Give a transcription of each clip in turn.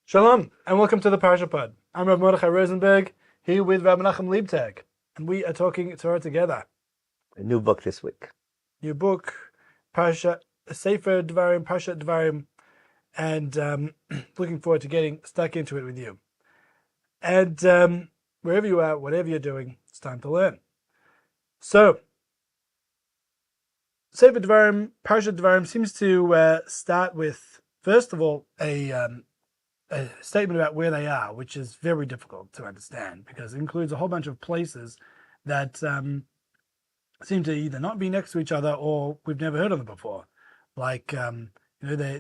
Shalom, and welcome to the Parasha Pod. I'm Rav MRosenberg, here with Rav MLeibtag, and we are talking Torah together. A new book this week. New book, Parasha, Sefer Devarim, Parasha Devarim, and looking forward to getting stuck into it with you. And wherever you are, whatever you're doing, it's time to learn. So, Sefer Devarim, Parasha Devarim seems to start with, first of all, a statement about where they are, which is very difficult to understand because it includes a whole bunch of places that seem to either not be next to each other or we've never heard of them before. Like, they're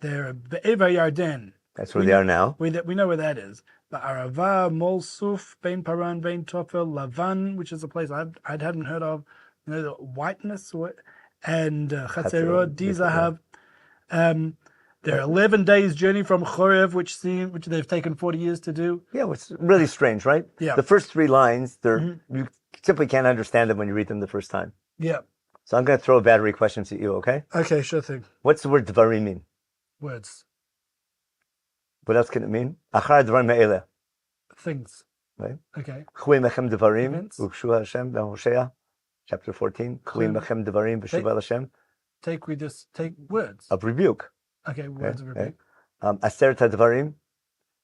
Be'eva Yarden. That's where they are now. We know where that is. The Arava, Molsuf, Bein Paran, Bein Tofel, Lavan, which is a place I hadn't heard of. The whiteness, and Chatzerot, Dizahav. They're 11 days journey from Chorev, which they've taken 40 years to do. Yeah, it's really strange, right? Yeah. The first three lines, you simply can't understand them when you read them the first time. Yeah. So I'm going to throw a battery questions at you, okay? Okay, sure thing. What's the word Devarim mean? Words. What else can it mean? Achar Devarim Me'eleh. Things. Right? Okay. Chui Mechem Devarim, Events. Ukshu Hashem, Hosea, chapter 14. Chui Mechem Devarim, B'shuva Hashem. Take words. Of rebuke. Okay, words of rebuke. Aseret HaDevarim.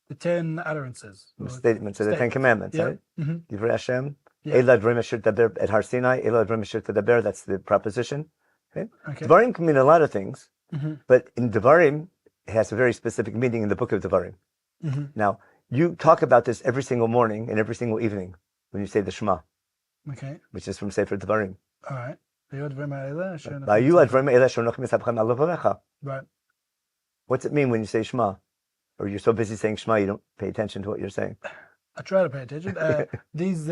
The 10 utterances. Statements of the 10 Commandments, Yeah. right? Mm-hmm. Divrei Hashem. Yeah. Ela Dvarim Asher Taber at Har Sinai. Ela Dvarim Asher Taber. That's the proposition. Okay. Devarim can mean a lot of things, but in Devarim, it has a very specific meaning in the book of Devarim. Mm-hmm. Now, you talk about this every single morning and every single evening when you say the Shema, which is from Sefer Devarim. All right. Right. What's it mean when you say Shema? Or you're so busy saying Shema, you don't pay attention to what you're saying? I try to pay attention. These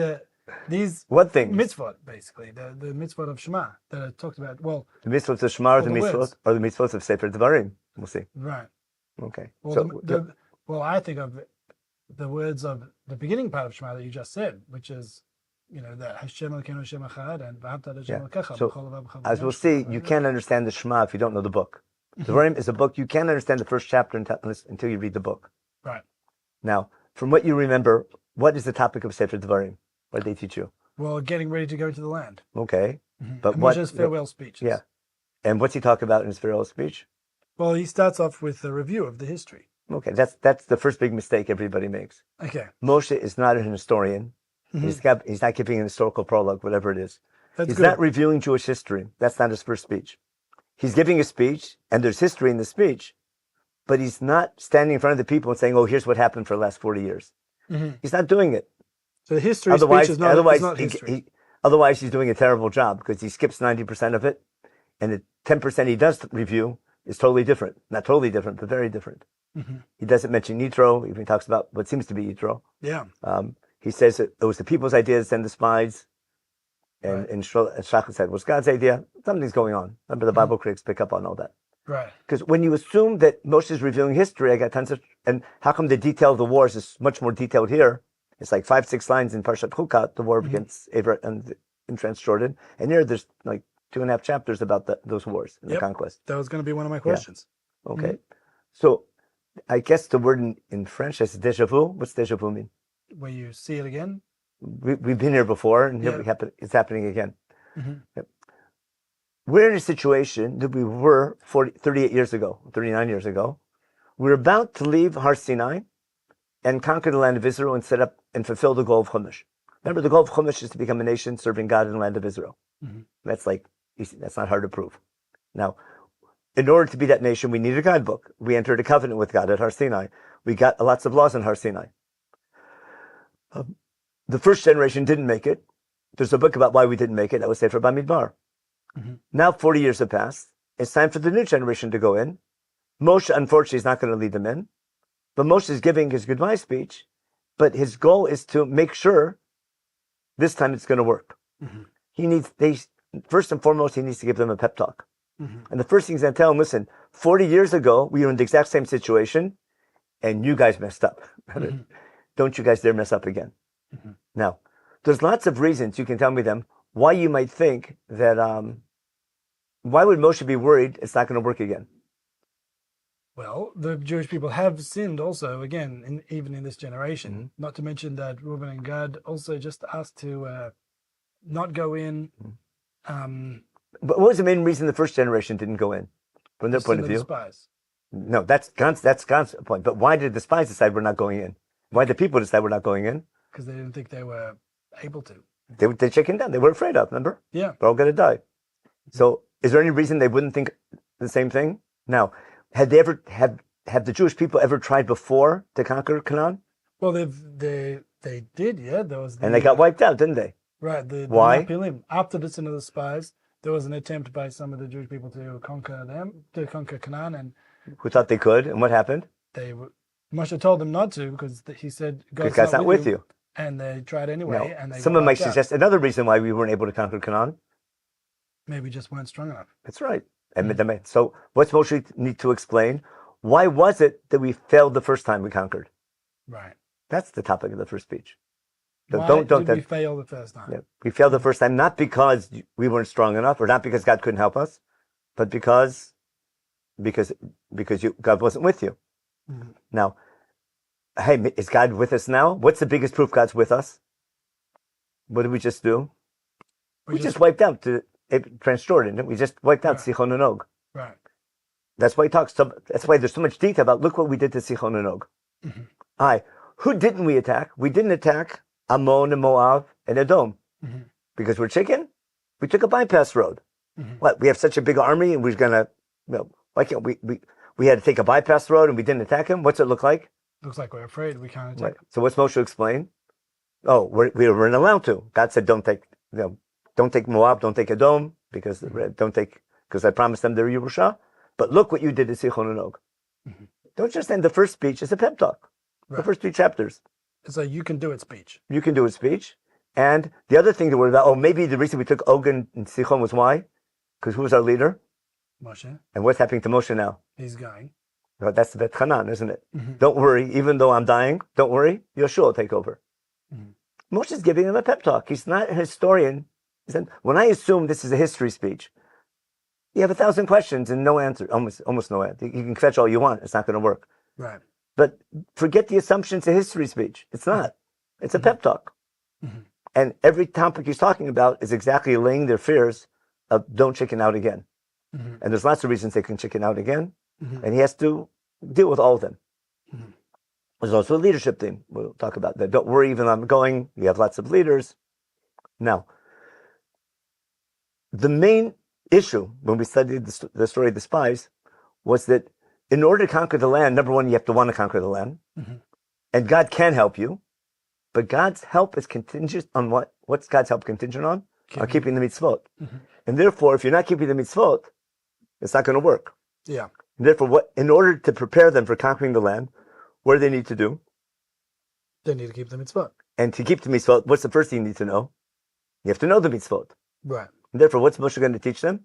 what things? Mitzvot, basically. The mitzvot of Shema that I talked about. Well, the mitzvot of Shema or the mitzvot of Sefer Devarim. We'll see. Right. Okay. Well, I think of the words of the beginning part of Shema that you just said, which is, that Hashem Elokeinu Hashem Echad and V'ahavta Hashem Elokecha. So, as we'll see, you can't understand the Shema if you don't know the book. Devarim is a book. You can't understand the first chapter until you read the book. Right. Now, from what you remember, what is the topic of Sefer Devarim? What did they teach you? Well, getting ready to go into the land. Okay. But and Moshe's farewell speech. Yeah. And what's he talk about in his farewell speech? Well, he starts off with a review of the history. Okay, that's the first big mistake everybody makes. Okay. Moshe is not an historian. He's not giving an historical prologue, whatever it is. He's not reviewing Jewish history. That's not his first speech. He's giving a speech, and there's history in the speech, but he's not standing in front of the people and saying, "Oh, here's what happened for the last 40 years." He's not doing it. So the history speech is not history. Otherwise, he's doing a terrible job because he skips 90% of it, and the 10% he does review is totally different. Not totally different, but very different. He doesn't mention Yitro. He talks about what seems to be Yitro. Yeah. He says that it was the people's idea to send the spies. And Shach said, it was God's idea. Something's going on. Remember, the Bible critics pick up on all that. Right. Because when you assume that Moshe is reviewing history, I got tons of, and how come the detail of the wars is much more detailed here? It's like 5-6 lines in Parashat Chukat, the war against Aver and in Transjordan. And here there's like 2.5 chapters about those wars and the conquest. That was going to be one of my questions. Yeah. Okay. So I guess the word in French is déjà vu. What's déjà vu mean? Where you see it again? We've been here before, and here it's happening again. Yep. We're in a situation that we were 38 years ago, 39 years ago. We're about to leave Har Sinai and conquer the land of Israel and set up and fulfill the goal of Chumash. Remember, the goal of Chumash is to become a nation serving God in the land of Israel. That's not hard to prove. Now, in order to be that nation, we need a guidebook. We entered a covenant with God at Har Sinai. We got lots of laws in Har Sinai. The first generation didn't make it. There's a book about why we didn't make it. That was Sefer Bamidbar. Now 40 years have passed. It's time for the new generation to go in. Moshe, unfortunately, is not going to lead them in. But Moshe is giving his goodbye speech. But his goal is to make sure this time it's going to work. First and foremost, he needs to give them a pep talk. And the first thing he's going to tell them, listen, 40 years ago, we were in the exact same situation, and you guys messed up. Don't you guys dare mess up again. Now, there's lots of reasons, you can tell me them, why you might think that, why would Moshe be worried it's not going to work again? Well, the Jewish people have sinned also, again, even in this generation. Not to mention that Reuben and Gad also just asked to not go in. But what was the main reason the first generation didn't go in, from their point of view? Spies. No, that's God's point. But why did the spies decide we're not going in? Why did the people decide we're not going in? Because they didn't think they were able to. They chickened down. They were afraid of, remember? Yeah. We're all going to die. So is there any reason they wouldn't think the same thing? Now, have the Jewish people ever tried before to conquer Canaan? Well, they did, yeah. There was and they got wiped out, didn't they? Right. Why? After the sin of the spies, there was an attempt by some of the Jewish people to conquer Canaan, and who thought they could, and what happened? Moshe told them not to because he said God's not with you. And they tried anyway. No. And they someone might suggest another reason why we weren't able to conquer Canaan. Maybe just weren't strong enough. That's right. So what's Moshe need to explain? Why was it that we failed the first time we conquered? Right. That's the topic of the first speech. Why did we fail the first time? Yeah, we failed the first time, not because we weren't strong enough, or not because God couldn't help us, but because God wasn't with you. Now, hey, is God with us now? What's the biggest proof God's with us? What did we just do? We just wiped out Transjordan. We just wiped out Sichon and Og. Right. That's why that's why there's so much detail about look what we did to Sichon and Og. Who didn't we attack? We didn't attack Ammon and Moab and Edom because we're chicken. We took a bypass road. What? We have such a big army, and we're gonna. Why can't we had to take a bypass road and we didn't attack him? What's it look like? Looks like we're afraid. We can't attack him. So what's Moshe explain? Oh, we weren't allowed to. God said, don't take Moab, don't take Edom, because I promised them their Yerusha. But look what you did to Sichon and Og. Don't just end the first speech. It's a pep talk. Right. The first 3 chapters. It's a you can do it speech. You can do it speech. And the other thing to worry about, maybe the reason we took Og and Sichon was why? Because who was our leader? Moshe. And what's happening to Moshe now? He's going. Well, that's the Bet Hanan, isn't it? Don't worry, even though I'm dying, don't worry, Yeshua will take over. Moshe's giving him a pep talk. He's not a historian. He said, when I assume this is a history speech, you have 1,000 questions and no answer, almost no answer. You can fetch all you want. It's not going to work. Right. But forget the assumptions of history speech. It's not. It's a pep talk. And every topic he's talking about is exactly allaying their fears of don't chicken out again. And there's lots of reasons they can chicken out again. And he has to deal with all of them. There's also a leadership thing. We'll talk about that. Don't worry, even though I'm going. We have lots of leaders. Now, the main issue when we studied the story of the spies was that in order to conquer the land, number one, you have to want to conquer the land. And God can help you. But God's help is contingent on what? What's God's help contingent on? On keeping the mitzvot. And therefore, if you're not keeping the mitzvot, it's not going to work. Yeah. And therefore, in order to prepare them for conquering the land, what do they need to do? They need to keep the mitzvot. And to keep the mitzvot, what's the first thing you need to know? You have to know the mitzvot. Right. And therefore, what's Moshe going to teach them?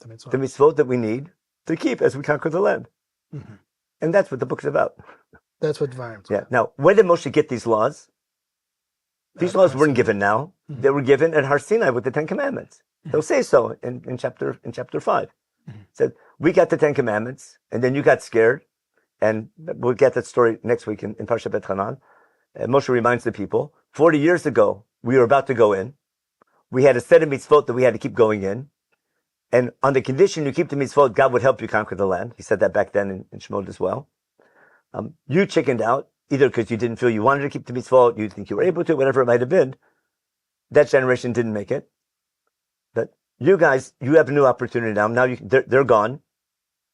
The mitzvot. The mitzvot that we need to keep as we conquer the land. And that's what the book's about. That's what Devarim is. Yeah. Now, where did Moshe get these laws? These laws weren't given now. They were given at Har Sinai with the 10 Commandments. They'll say so in chapter 5. Said, we got the 10 Commandments, and then you got scared. And we'll get that story next week in Parasha Bet Hanan. Moshe reminds the people, 40 years ago, we were about to go in. We had a set of mitzvot that we had to keep going in. And on the condition you keep the mitzvot, God would help you conquer the land. He said that back then in Shemot as well. You chickened out, either because you didn't feel you wanted to keep the mitzvot, you didn't think you were able to, whatever it might have been. That generation didn't make it. But you guys, you have a new opportunity now. Now they're gone.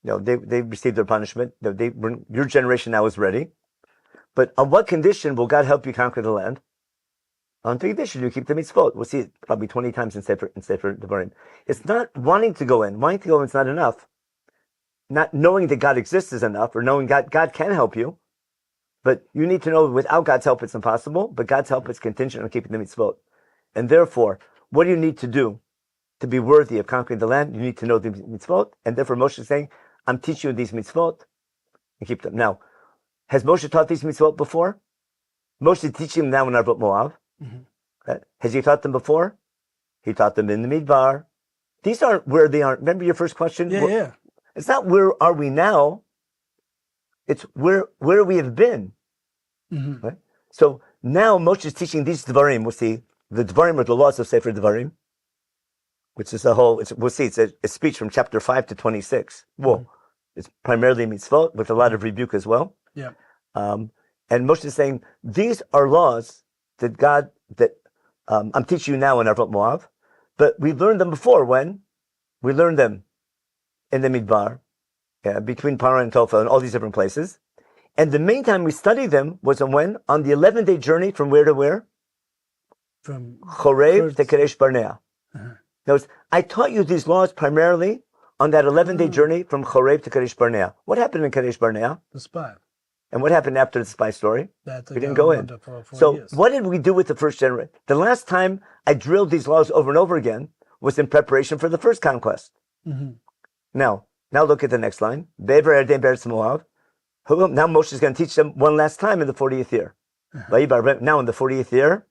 They received their punishment. Your generation now is ready. But on what condition will God help you conquer the land? On the condition you keep the mitzvot. We'll see it probably 20 times in Sefer Devarim. It's not wanting to go in. Wanting to go in is not enough. Not knowing that God exists is enough, or knowing God can help you. But you need to know without God's help it's impossible, but God's help is contingent on keeping the mitzvot. And therefore, what do you need to do to be worthy of conquering the land? You need to know the mitzvot. And therefore Moshe is saying, I'm teaching you these mitzvot and keep them. Now, has Moshe taught these mitzvot before? Moshe is teaching them now in Arvot Moab. Has he taught them before? He taught them in the Midbar. These aren't where they aren't. Remember your first question? Yeah. It's not where are we now. It's where we have been. Right? So now Moshe is teaching these Devarim. We'll see the Devarim are the laws of Sefer Devarim, which is we'll see it's a speech from chapter 5 to 26. Well, it's primarily mitzvot with a lot of rebuke as well. Yeah. And Moshe is saying these are laws that I'm teaching you now in Arvot Moav, but we learned them before. When we learned them in the Midbar, between Para and Tofa and all these different places. And the main time we studied them was on the 11-day journey from where to where? From Chorev to Kadesh Barnea. Notice, I taught you these laws primarily on that 11-day journey from Chorev to Kadesh Barnea. What happened in Kadesh Barnea? The spy. And what happened after the spy story? We didn't go in. So what did we do with the first generation? The last time I drilled these laws over and over again was in preparation for the first conquest. Now look at the next line. Now Moshe is going to teach them one last time in the 40th year. Now in the 40th year,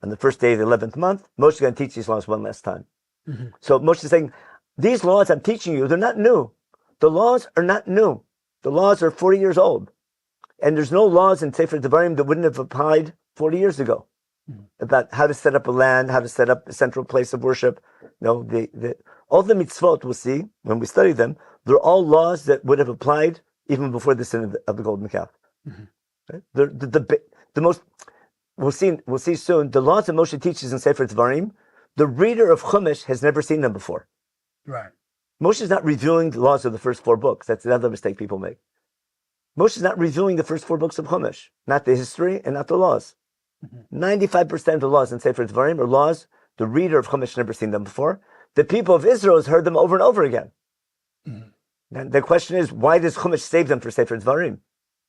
on the first day of the 11th month, Moshe is going to teach these laws one last time. So Moshe is saying, these laws I'm teaching you, they're not new. The laws are not new. The laws are 40 years old. And there's no laws in Sefer Devarim that wouldn't have applied 40 years ago about how to set up a land, how to set up a central place of worship. All the mitzvot we'll see when we study them, they're all laws that would have applied even before the sin of the golden calf. Right? The most we'll see soon. The laws that Moshe teaches in Sefer Devarim, the reader of Chumash has never seen them before. Right. Moshe is not reviewing the laws of the first 4 books. That's another mistake people make. Moshe is not reviewing the first 4 books of Chumash, not the history and not the laws. 95% of the laws in Sefer Devarim are laws the reader of Chumash never seen them before. The people of Israel has heard them over and over again. And the question is, why does Chumash save them for Sefer Devarim?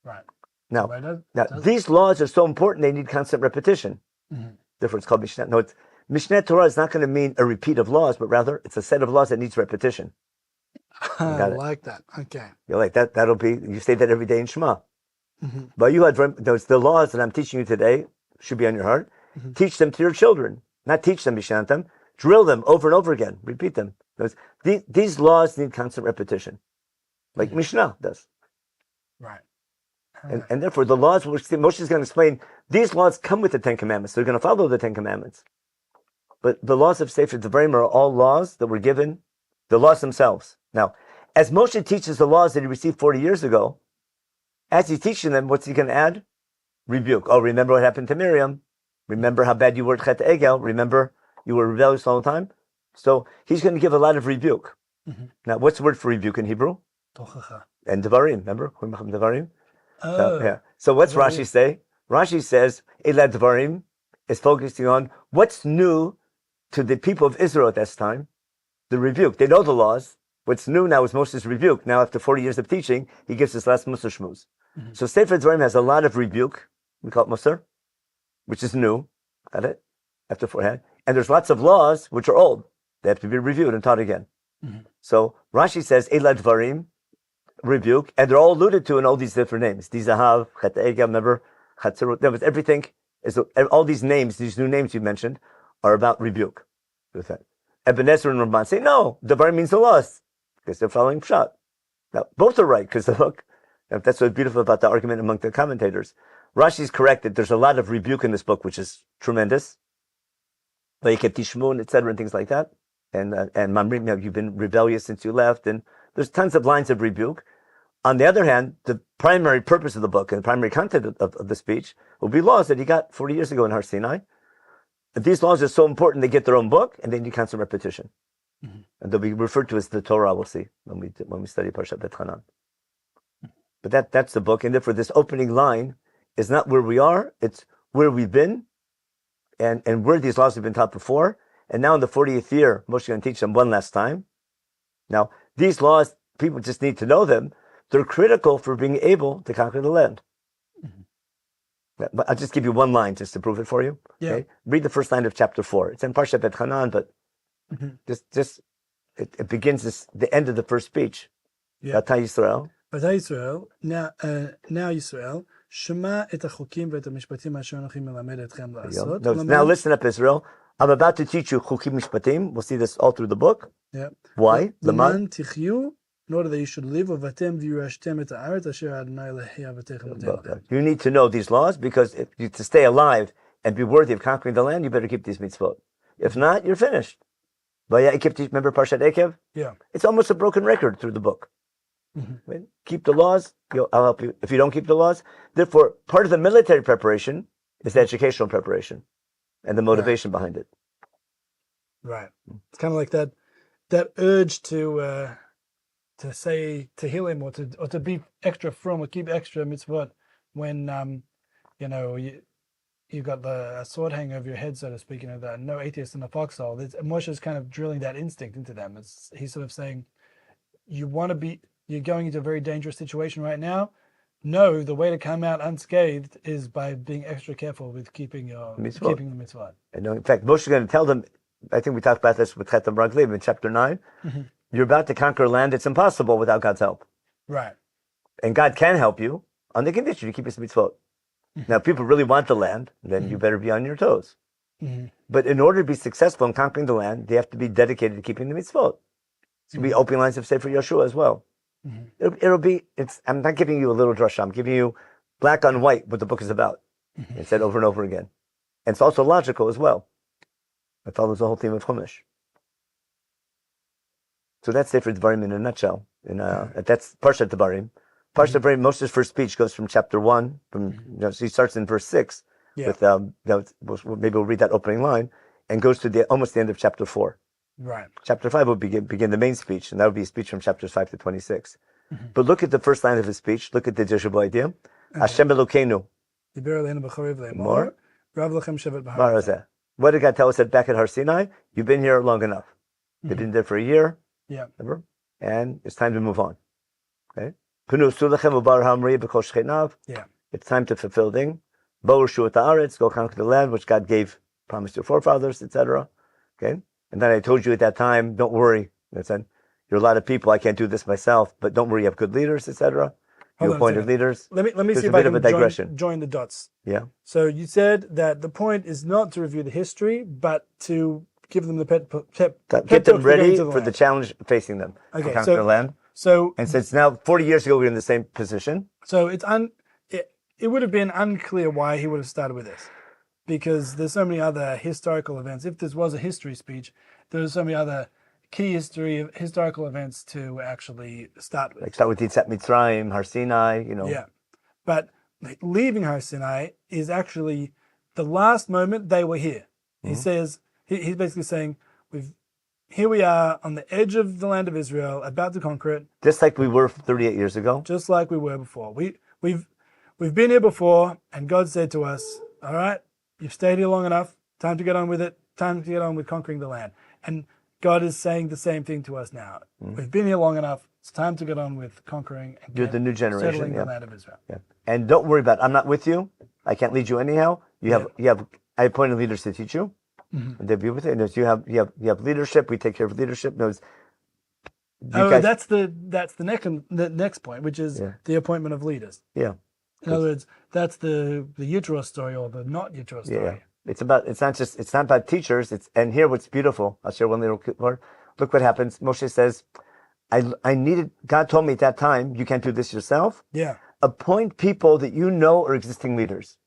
Right. Now, these laws are so important, they need constant repetition. Therefore, it's called Mishneh. No, Mishneh Torah is not going to mean a repeat of laws, but rather it's a set of laws that needs repetition. I like that. Okay. You're like that. You say that every day in Shema. But the laws that I'm teaching you today should be on your heart. Teach them to your children, not teach them, Mishantam. Drill them over and over again. Repeat them. These laws need constant repetition, like Mishnah does. Right. And therefore, the laws, Moshe is going to explain, these laws come with the 10 Commandments. They're going to follow the 10 Commandments. But the laws of Sefer Devarim are all laws that were given, the laws themselves. Now, as Moshe teaches the laws that he received 40 years ago, as he's teaching them, what's he going to add? Rebuke. Oh, remember what happened to Miriam. Remember how bad you were at Chet Egel. Remember you were rebellious all the time. So he's going to give a lot of rebuke. Now, what's the word for rebuke in Hebrew? Tochacha. And Devarim. Remember? Devarim? Oh. Yeah. So what's Rashi say? Rashi says, Elad Devarim is focusing on what's new to the people of Israel at this time. The rebuke. They know the laws. What's new now is Moshe's rebuke. Now, after 40 years of teaching, he gives his last Musar Shmuz. So Sefer Devarim has a lot of rebuke. We call it Musar, which is new. Got it? After 4 And there's lots of laws which are old. They have to be reviewed and taught again. So Rashi says, Elad Devarim, rebuke, and they're all alluded to in all these different names. Dizahav, Chet Egel, remember, Chatzirut. There was everything. All these names, these new names you mentioned, are about rebuke. With that. Ebenezer and Ramban say, no, Devarim means the laws, because they're following Pshat. Now, both are right, because look, that's what's beautiful about the argument among the commentators. Rashi's correct that there's a lot of rebuke in this book, which is tremendous. Tishmun, etc., and things like that. And Mamrim, you've been rebellious since you left, and there's tons of lines of rebuke. On the other hand, the primary purpose of the book and the primary content of the speech will be laws that he got 40 years ago in Har Sinai. And these laws are so important, they get their own book, and they need constant repetition. And they'll be referred to as the Torah, we'll see, when we study Parasha Bet Hanan. But that's the book, and therefore this opening line is not where we are, it's where we've been, and where these laws have been taught before. And now in the 40th year, Moshe is going to teach them one last time. Now, these laws, people just need to know them. They're critical for being able to conquer the land. But I'll just give you one line just to prove it for you. Yeah. Okay? Read the first line of chapter 4. It's in Parasha Bet Hanan, but it begins the end of the first speech. Yeah. V'ata Yisrael. V'ata Yisrael, now Yisrael, Shema et hachukim ve'et hamishpatim asher anochi melamed etchem la'asot. Now listen up, Israel. I'm about to teach you chukim mishpatim. We'll see this all through the book. Yeah. Why? Leman tichyu in order that you should live. Uvatem v'yirashtem et haaretz asher Adonai Elokei Avotechem noteh lachem. You need to know these laws because to stay alive and be worthy of conquering the land, you better keep these mitzvot. If not, you're finished. Remember Parshat Ekev? Yeah. It's almost a broken record through the book. Right? Keep the laws, I'll help you. If you don't keep the laws, therefore, part of the military preparation is the educational preparation and the motivation behind it. Right. It's kind of like that urge to say Tehillim or to be extra frum or keep extra mitzvot when you've got a sword hanging over your head, so to speak. No atheist in the foxhole. Moshe is kind of drilling that instinct into them. He's sort of saying, you're going into a very dangerous situation right now. No, the way to come out unscathed is by being extra careful with keeping the mitzvot. And in fact, Moshe is going to tell them, I think we talked about this with Chetam Raglim in chapter 9, you're about to conquer a land that's impossible without God's help. Right. And God can help you on the condition you keep his mitzvot. Now, if people really want the land, then you better be on your toes. But in order to be successful in conquering the land, they have to be dedicated to keeping the mitzvot. It's going to be opening lines of Sefer Yeshua as well. I'm not giving you a little drasha. I'm giving you black on white what the book is about. It's said over and over again. And it's also logical as well. It follows the whole theme of Chumash. So that's Sefer Devarim in a nutshell. That's Parasha Devarim. Parasha Devarim, Moshe's first speech goes from chapter 1. So he starts in verse 6 with maybe we'll read that opening line and goes to almost the end of chapter 4. Right. Chapter 5 will begin the main speech, and that will be a speech from chapters 5 to 26. But look at the first line of his speech. Look at the Jeshua idea. Hashem Elokeinu. More. What did God tell us back at Har Sinai? You've been here long enough. You've been there for a year. Yeah. Remember? And it's time to move on. Okay? Yeah. It's time to fulfill thing. Go conquer the land which God promised your forefathers, etc. Okay? And then I told you at that time, don't worry. I said, you're a lot of people. I can't do this myself, but don't worry. You have good leaders, etc. You appointed leaders. Let me see if I can join the dots. Yeah. So you said that the point is not to review the history, but to give them the get them ready for the challenge facing them. Okay. To conquer the land. And since now 40 years ago we're in the same position. So it would have been unclear why he would have started with this, because there's so many other historical events. If this was a history speech, there's so many other key historical events to actually start with. Like start with Yitro Mitzrayim, Har Sinai, Yeah. But leaving Har Sinai is actually the last moment they were here. He says, he's basically saying, here we are on the edge of the land of Israel, about to conquer it. Just like we were 38 years ago. Just like we were before. We've been here before, and God said to us, all right, you've stayed here long enough, time to get on with it, time to get on with conquering the land. And God is saying the same thing to us now. We've been here long enough, it's time to get on with conquering and you're the new generation, settling the land of Israel. Yeah. And don't worry about it. I'm not with you. I can't lead you anyhow. I appointed leaders to teach you. And they'll be with you. And you have leadership. We take care of leadership. That's the next point, which is the appointment of leaders. Yeah. In other words, that's the Yitro story or the not Yitro story. Yeah. It's not about teachers. And here what's beautiful. I'll share one little word. Look what happens. Moshe says, God told me at that time, you can't do this yourself. Yeah. Appoint people that you know are existing leaders.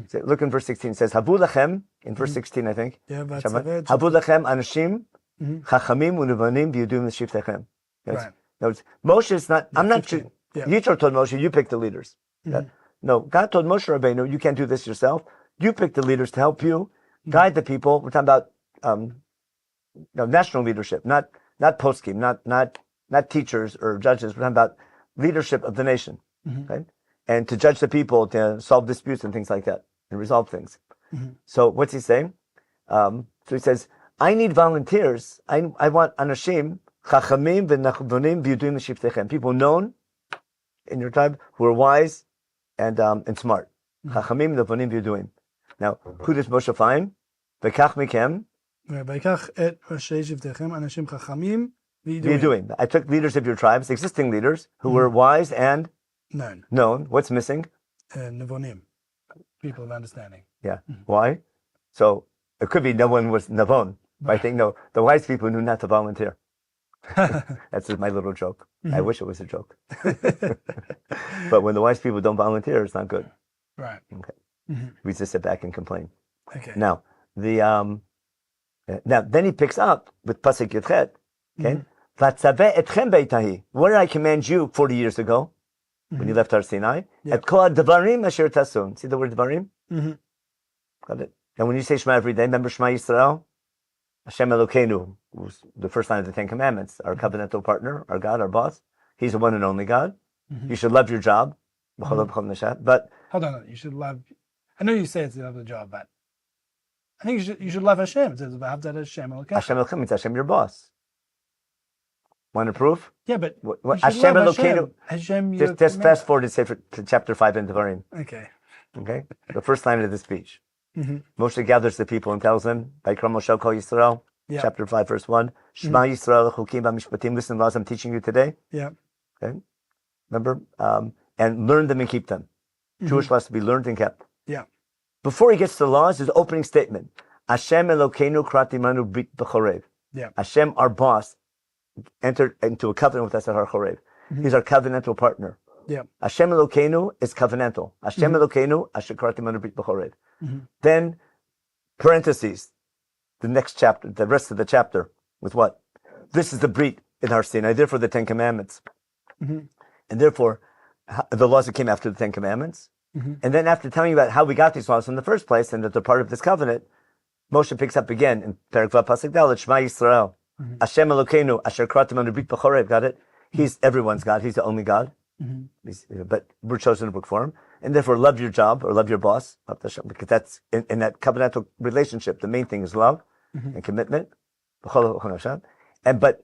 So look in verse 16. It says, Havu lachem, in verse 16, I think. Yeah, Havu lachem anashim, chachamim unevanim v'yudum l'shiftechem. Right. Moshe is not, I'm not, Yeah. Yitro told Moshe, you pick the leaders. No, God told Moshe Rabbeinu, you can't do this yourself. You pick the leaders to help you, guide the people. We're talking about national leadership, not poskim, not teachers or judges. We're talking about leadership of the nation, okay? And to judge the people, to solve disputes and things like that, and resolve things. So what's he saying? So he says, I need volunteers. I want anashim, chachamim v'nachbonim v'yudim l'shiftechem. People known in your tribe who are wise and smart. Chachamim v'nachbonim v'yudim. Now, who does Moshe find? V'kach mikem. V'kach et Moshe shivtechem anashim chachamim v'yudim. I took leaders of your tribes, existing leaders, who were wise and known. What's missing? Nevonim. People of understanding. Yeah. Why? So it could be no one was navon. But I think no, the wise people knew not to volunteer. That's my little joke. I wish it was a joke. But when the wise people don't volunteer, it's not good. Right. Okay. We just sit back and complain. Okay. Now, then he picks up with Pasuk Yudchet. Okay. Vatzaveh etchem beitahi. What did I command you 40 years ago when you left Har Sinai? Et kol Devarim asher tasun. See the word Devarim? Got it. And when you say Shema every day, remember Shema Yisrael? Hashem Elokeinu, who's the first line of the Ten Commandments, our covenantal partner, our God, our boss. He's the one and only God. You should love your job. But hold on, you should love. I know you say it's the other job, but I think you should love Hashem. It says that Hashem Elokeinu. Hashem Elokeinu means Hashem your boss. Want a proof? Yeah, but Hashem Elokeinu. Hashem. Just fast forward to chapter 5 in Devarim. Okay. Okay. The first line of the speech. Moshe gathers the people and tells them, Vayikra Moshe kol Yisrael, chapter 5, verse 1, Shema Yisrael chukim v'mishpatim, listen to the laws I'm teaching you today. Yeah. Okay. Remember? And learn them and keep them. Jewish laws to be learned and kept. Yeah. Before he gets to the laws, his opening statement, Hashem Elokeinu kratimanu brit b'chorev. Yeah. Hashem, our boss, entered into a covenant with us at Har Chorev. He's our covenantal partner. Yeah. Hashem Elokeinu is covenantal. Hashem Elokeinu, Asher kratimanu brit b'chorev. Then, parentheses, the next chapter, the rest of the chapter, with what? This is the brit in Har Sinai, therefore the Ten Commandments. And therefore, the laws that came after the Ten Commandments. And then after telling you about how we got these laws in the first place, and that they're part of this covenant, Moshe picks up again in Perek Vav Pasuk Dalet, Shema Yisrael, Hashem Elokeinu, Asher kratim anu brit b'chorev, got it? He's everyone's God, he's the only God. But we're chosen to work for him. And therefore, love your job or love your boss, because that's in that covenantal relationship. The main thing is love and commitment. But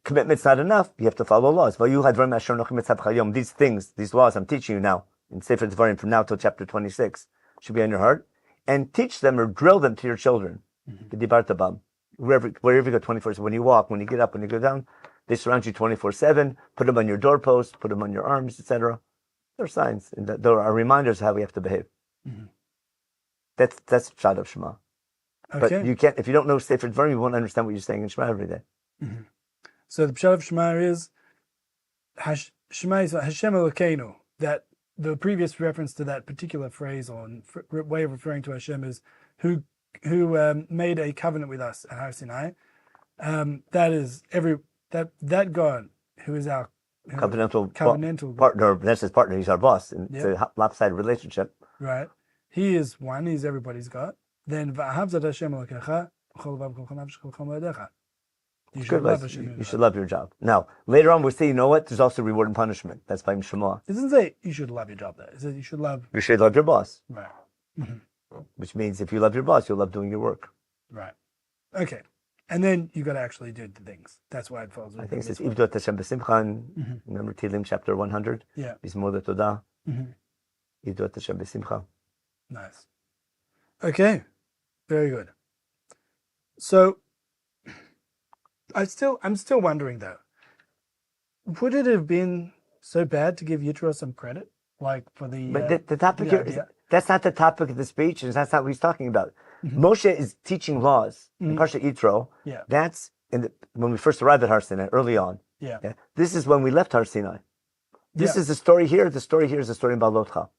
commitment's not enough. You have to follow laws. These things, these laws I'm teaching you now in Sefer Devarim from now till chapter 26 should be on your heart, and teach them or drill them to your children. Wherever you go 24/7, when you walk, when you get up, when you go down, they surround you 24/7. Put them on your doorposts, put them on your arms, etc. They're signs, and there are reminders of how we have to behave. That's Pshat of Shema. Okay. But you can't, if you don't know Sefer Devarim, you won't understand what you're saying in Shema every day. So the Pshat of Shema is Shema is Hashem Elokeinu. That the previous reference to that particular phrase or way of referring to Hashem is who made a covenant with us at Har Sinai. That is that God who is our covenantal partner. That's his partner. He's our boss. And it's a lopsided relationship. Right. He is one. He's everybody's God. Then v'ahavzat Hashem Elokecha b'chol levav b'chol nafsh b'chol moedecha. You should love Hashem. You should love your job. Now, later on, we'll see, you know what? There's also reward and punishment. That's by Shema. It doesn't say you should love your job, though. It says you should love your boss. Right. Which means if you love your boss, you'll love doing your work. Right. Okay. And then you got to actually do the things. That's why it falls. I think it says, Ivdot Hashem b'simcha. Remember Tehillim chapter 100? Yeah. Bizmor leTodah. Ivdot Hashem b'simcha. Nice. Okay. Very good. So, I'm still wondering though, would it have been so bad to give Yitro some credit? Like for the... But the topic here, that's not the topic of the speech, and that's not what he's talking about. Moshe is teaching laws in Parasha Yitro. Yeah. That's when we first arrived at Har Sinai, early on. Yeah. This is when we left Har Sinai. This is the story here. The story here is the story in Balotcha.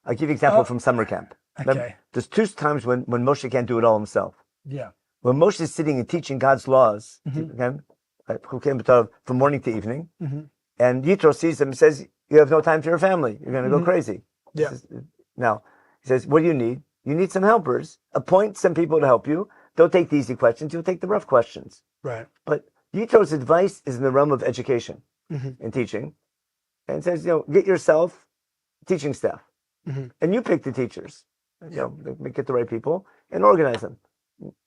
I'll give you an example from summer camp. Okay. There's two times when Moshe can't do it all himself. Yeah. When Moshe is sitting and teaching God's laws, from morning to evening, and Yitro sees him and says, you have no time for your family. You're going to go crazy. Yeah. Now, he says, what do you need? You need some helpers. Appoint some people to help you. Don't take the easy questions. You'll take the rough questions. Right. But Yitro's advice is in the realm of education and teaching. And says, get yourself teaching staff. And you pick the teachers. Get the right people and organize them.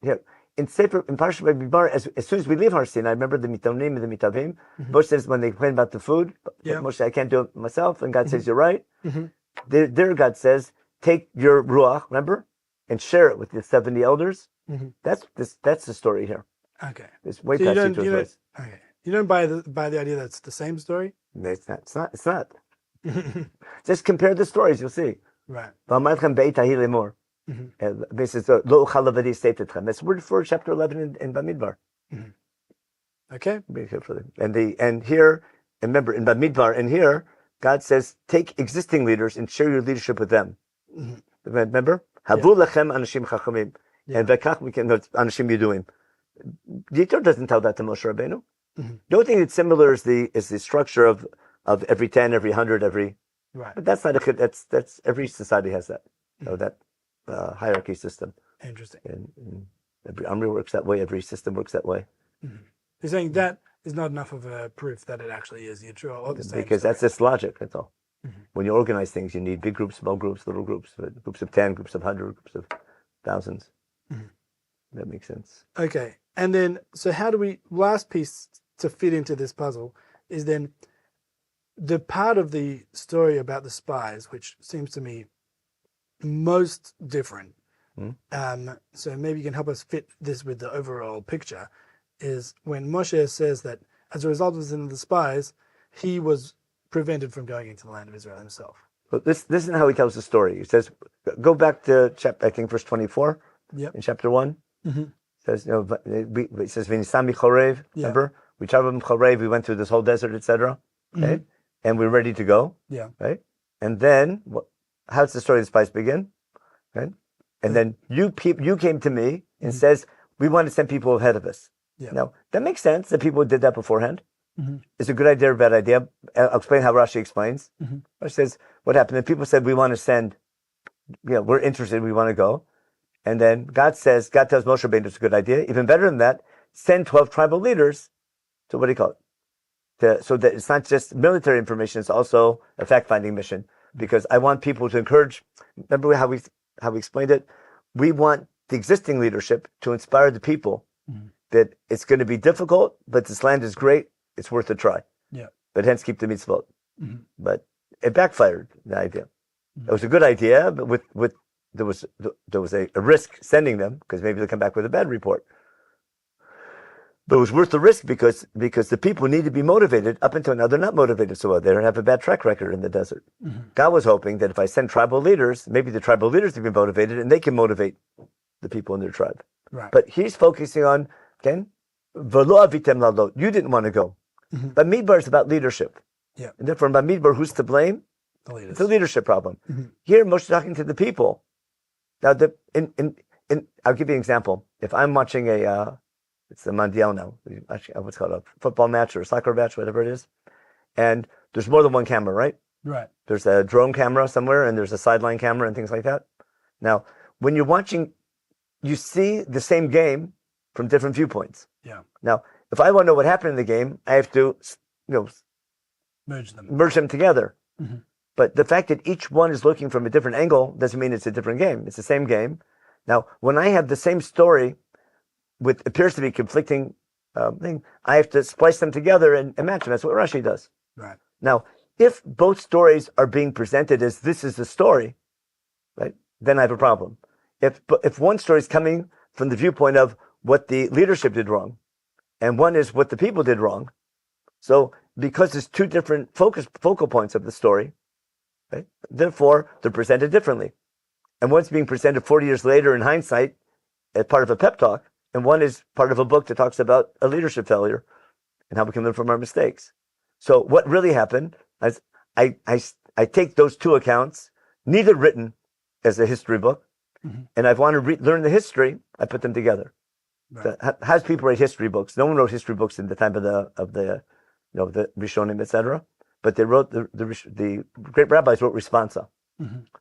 Here. In Parasha B'Midbar, as soon as we leave Har Sinai, I remember the Mitonim and the Mitavim. Moshe says when they complain about the food, Moshe, I can't do it myself. And God says, you're right. There God says, take your ruach, remember, and share it with the 70 elders. That's the story here. Okay. It's way past Yitro's voice. Okay. You don't buy the idea that it's the same story? No, it's not. Just compare the stories, you'll see. Right. That's word for chapter 11 in Bamidbar. Okay. And here, and remember in Bamidbar, and here God says, take existing leaders and share your leadership with them. Remember, Havu lechem anashim chachamim, and v'kach we can anashim yiduim. Yitro doesn't tell that to Moshe Rabbeinu. The only thing that's similar is the structure of every 10, every 100, every. Right. But that's not that's every society has that, that hierarchy system. Interesting. And every army works that way. Every system works that way. You're saying that is not enough of a proof that it actually is Yitro or the same. Because that's just logic. That's all. When you organize things, you need big groups, small groups, little groups, groups of 10, groups of 100, groups of thousands. That makes sense. Okay. And then, so how do we, last piece to fit into this puzzle is then the part of the story about the spies, which seems to me most different. So maybe you can help us fit this with the overall picture, is when Moshe says that as a result of the spies, he was prevented from going into the land of Israel himself. But this isn't how he tells the story. He says, go back to I think verse 24 in chapter 1. It says, it says, V'nisami chorev, remember? We traveled from Chorev, we went through this whole desert, etc. Okay? And we're ready to go. Right? And then, how does the story of the spies begin? Right? And then you came to me and says, we want to send people ahead of us. Now, that makes sense that people did that beforehand. It's a good idea or a bad idea. I'll explain how Rashi explains. Rashi says, what happened? And people said, we want to send, we're interested, we want to go. And then God tells Moshe Rabbeinu it's a good idea. Even better than that, send 12 tribal leaders to, what do you call it? So that it's not just military information, it's also a fact-finding mission. Because I want people to encourage, remember how we explained it? We want the existing leadership to inspire the people that it's going to be difficult, but this land is great. It's worth a try. But hence keep the mitzvot. But it backfired, the idea. It was a good idea, but there was a risk sending them because maybe they'll come back with a bad report. But it was worth the risk because the people need to be motivated. Up until now, they're not motivated so well. They don't have a bad track record in the desert. God was hoping that if I send tribal leaders, maybe the tribal leaders will be motivated and they can motivate the people in their tribe. Right. But he's focusing on, again, v'lo avitem lalo. You didn't want to go. But Midbar is about leadership. And therefore, by Midbar, who's to blame? It's a leadership problem. Here, Moshe is talking to the people. Now, I'll give you an example. If I'm watching it's the Mondial now, what's it called, a football match or a soccer match, whatever it is, and there's more than one camera, right? Right. There's a drone camera somewhere, and there's a sideline camera and things like that. Now, when you're watching, you see the same game from different viewpoints. Now, if I want to know what happened in the game, I have to, merge them together. But the fact that each one is looking from a different angle doesn't mean it's a different game. It's the same game. Now, when I have the same story with appears to be conflicting thing, I have to splice them together and match them. That's what Rashi does. Right. Now, if both stories are being presented as this is the story, right, then I have a problem. If one story is coming from the viewpoint of what the leadership did wrong, and one is what the people did wrong, so because there's two different focal points of the story, right, therefore they're presented differently. And one's being presented 40 years later in hindsight as part of a pep talk, and one is part of a book that talks about a leadership failure and how we can learn from our mistakes. So what really happened is I take those two accounts, neither written as a history book, and I want to learn the history, I put them together. Right. So, how do people write history books? No one wrote history books in the time of the Rishonim, etc. But they wrote the great rabbis wrote responsa.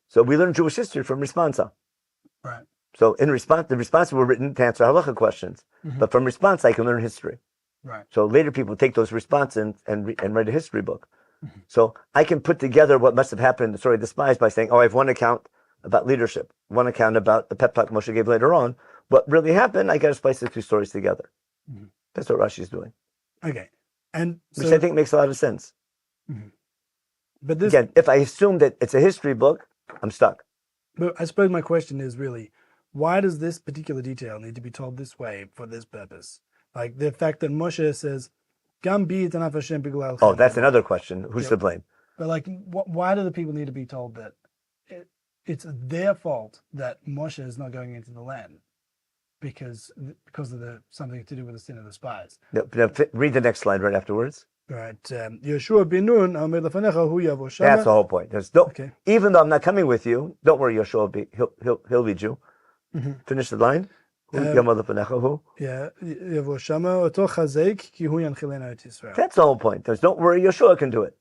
So we learn Jewish history from responsa. Right. So in response, the responses were written to answer halacha questions, but from response I can learn history. Right. So later people take those responses and write a history book. So I can put together what must have happened in the story of the spies by saying, I have one account about leadership, one account about the pep talk Moshe gave later on. What really happened, I got to splice the two stories together. That's what Rashi is doing. Okay. And which I think makes a lot of sense. But this, again, if I assume that it's a history book, I'm stuck. But I suppose my question is really, why does this particular detail need to be told this way for this purpose? Like the fact that Moshe says, "Gam bi tanaf Hashem b'gulal." Oh, that's another question. Who's to blame? But like, why do the people need to be told that it's their fault that Moshe is not going into the land? because of something to do with the sin of the spies. Now, read the next slide right afterwards. Right. Yeshua bin Nun Amid Lefanecha Hu Yavo Shama. That's the whole point. Okay. Even though I'm not coming with you, don't worry, Yeshua he'll lead you. Finish the line. Yeah. Yavo Shama Oto Chazek Ki Hu Yanchilena Et Yisrael. That's the whole point. Don't worry, Yeshua can do it.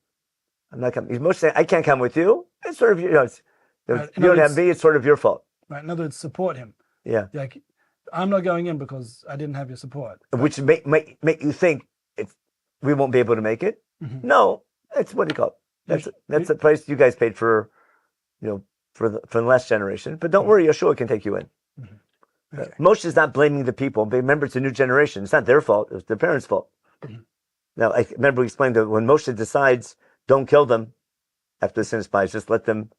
I'm not coming. Moshe saying, I can't come with you. It's sort of, you don't have me, it's sort of your fault. Right. In other words, support him. Yeah. Like, I'm not going in because I didn't have your support. Which make you think we won't be able to make it. No, that's what do you call it? That's the price you guys paid for, for the last generation. But don't worry, Yeshua can take you in. Okay. Moshe is not blaming the people. But remember, it's a new generation. It's not their fault. It was their parents' fault. Now, I remember we explained that when Moshe decides, don't kill them after the sin of spies, just let them,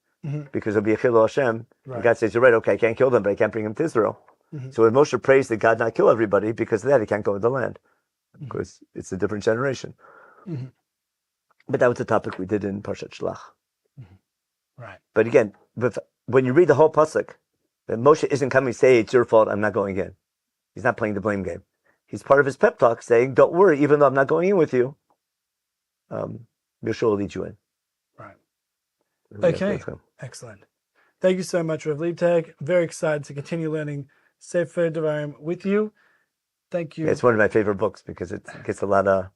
because it'll be a chilul Hashem. Right. And God says, you're right, okay, I can't kill them, but I can't bring them to Israel. So when Moshe prays that God not kill everybody, because of that, he can't go to the land. Because it's a different generation. But that was the topic we did in Parashat Shlach. Right. But again, when you read the whole pasuk, Moshe isn't coming to say, it's your fault, I'm not going in. He's not playing the blame game. He's part of his pep talk saying, don't worry, even though I'm not going in with you, Yeshua will lead you in. Right. Okay. Excellent. Thank you so much, MLeibtag. Very excited to continue learning Sefer Devarim with you. Thank you. Yeah, it's one of my favorite books because it gets a lot of,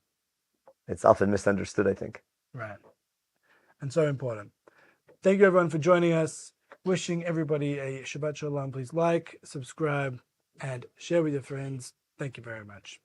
it's often misunderstood, I think. Right. And so important. Thank you, everyone, for joining us. Wishing everybody a Shabbat Shalom. Please like, subscribe, and share with your friends. Thank you very much.